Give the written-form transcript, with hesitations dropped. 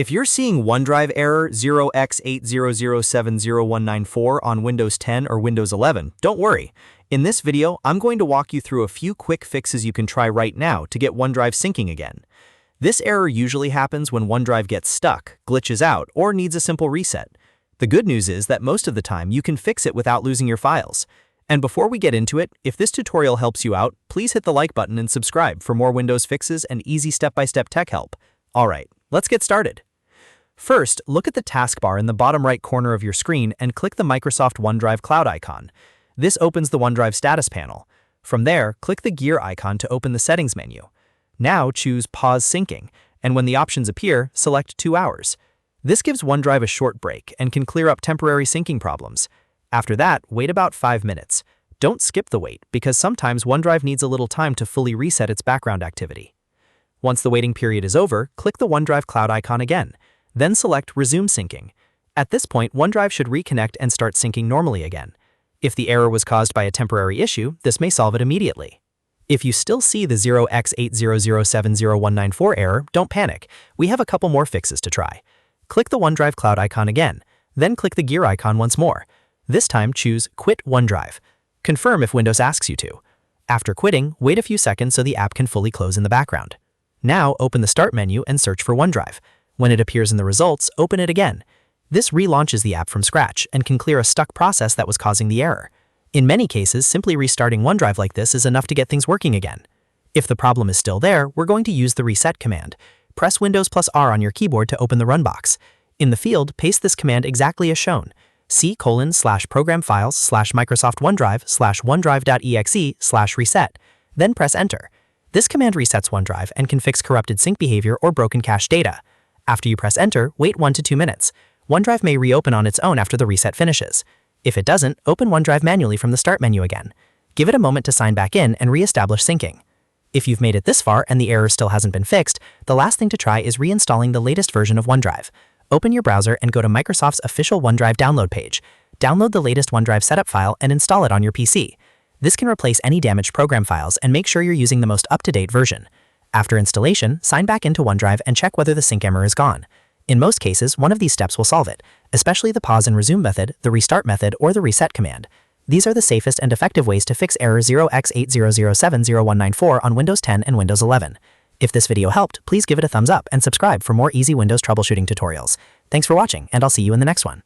If you're seeing OneDrive error 0X80070194 on Windows 10 or Windows 11, don't worry. In this video, I'm going to walk you through a few quick fixes you can try right now to get OneDrive syncing again. This error usually happens when OneDrive gets stuck, glitches out, or needs a simple reset. The good news is that most of the time you can fix it without losing your files. And before we get into it, if this tutorial helps you out, please hit the like button and subscribe for more Windows fixes and easy step-by-step tech help. Alright, let's get started. First, look at the taskbar in the bottom right corner of your screen and click the Microsoft OneDrive Cloud icon. This opens the OneDrive status panel. From there, click the gear icon to open the settings menu. Now choose Pause Syncing, and when the options appear, select 2 hours. This gives OneDrive a short break and can clear up temporary syncing problems. After that, wait about 5 minutes. Don't skip the wait, because sometimes OneDrive needs a little time to fully reset its background activity. Once the waiting period is over, click the OneDrive Cloud icon again. Then select Resume Syncing. At this point, OneDrive should reconnect and start syncing normally again. If the error was caused by a temporary issue, this may solve it immediately. If you still see the 0X80070194 error, don't panic. We have a couple more fixes to try. Click the OneDrive Cloud icon again, then click the gear icon once more. This time choose Quit OneDrive. Confirm if Windows asks you to. After quitting, wait a few seconds so the app can fully close in the background. Now open the Start menu and search for OneDrive. When it appears in the results, open it again. This relaunches the app from scratch and can clear a stuck process that was causing the error. In many cases, simply restarting OneDrive like this is enough to get things working again. If the problem is still there, we're going to use the Reset command. Press Windows+R on your keyboard to open the Run box. In the field, paste this command exactly as shown. C:/programfiles/Microsoft OneDrive/OneDrive.exe/reset. Then press Enter. This command resets OneDrive and can fix corrupted sync behavior or broken cache data. After you press Enter, wait 1 to 2 minutes. OneDrive may reopen on its own after the reset finishes. If it doesn't, open OneDrive manually from the Start menu again. Give it a moment to sign back in and re-establish syncing. If you've made it this far and the error still hasn't been fixed, the last thing to try is reinstalling the latest version of OneDrive. Open your browser and go to Microsoft's official OneDrive download page. Download the latest OneDrive setup file and install it on your PC. This can replace any damaged program files and make sure you're using the most up-to-date version. After installation, sign back into OneDrive and check whether the sync error is gone. In most cases, one of these steps will solve it, especially the Pause and Resume method, the Restart method, or the Reset command. These are the safest and effective ways to fix error 0X80070194 on Windows 10 and Windows 11. If this video helped, please give it a thumbs up and subscribe for more easy Windows troubleshooting tutorials. Thanks for watching, and I'll see you in the next one.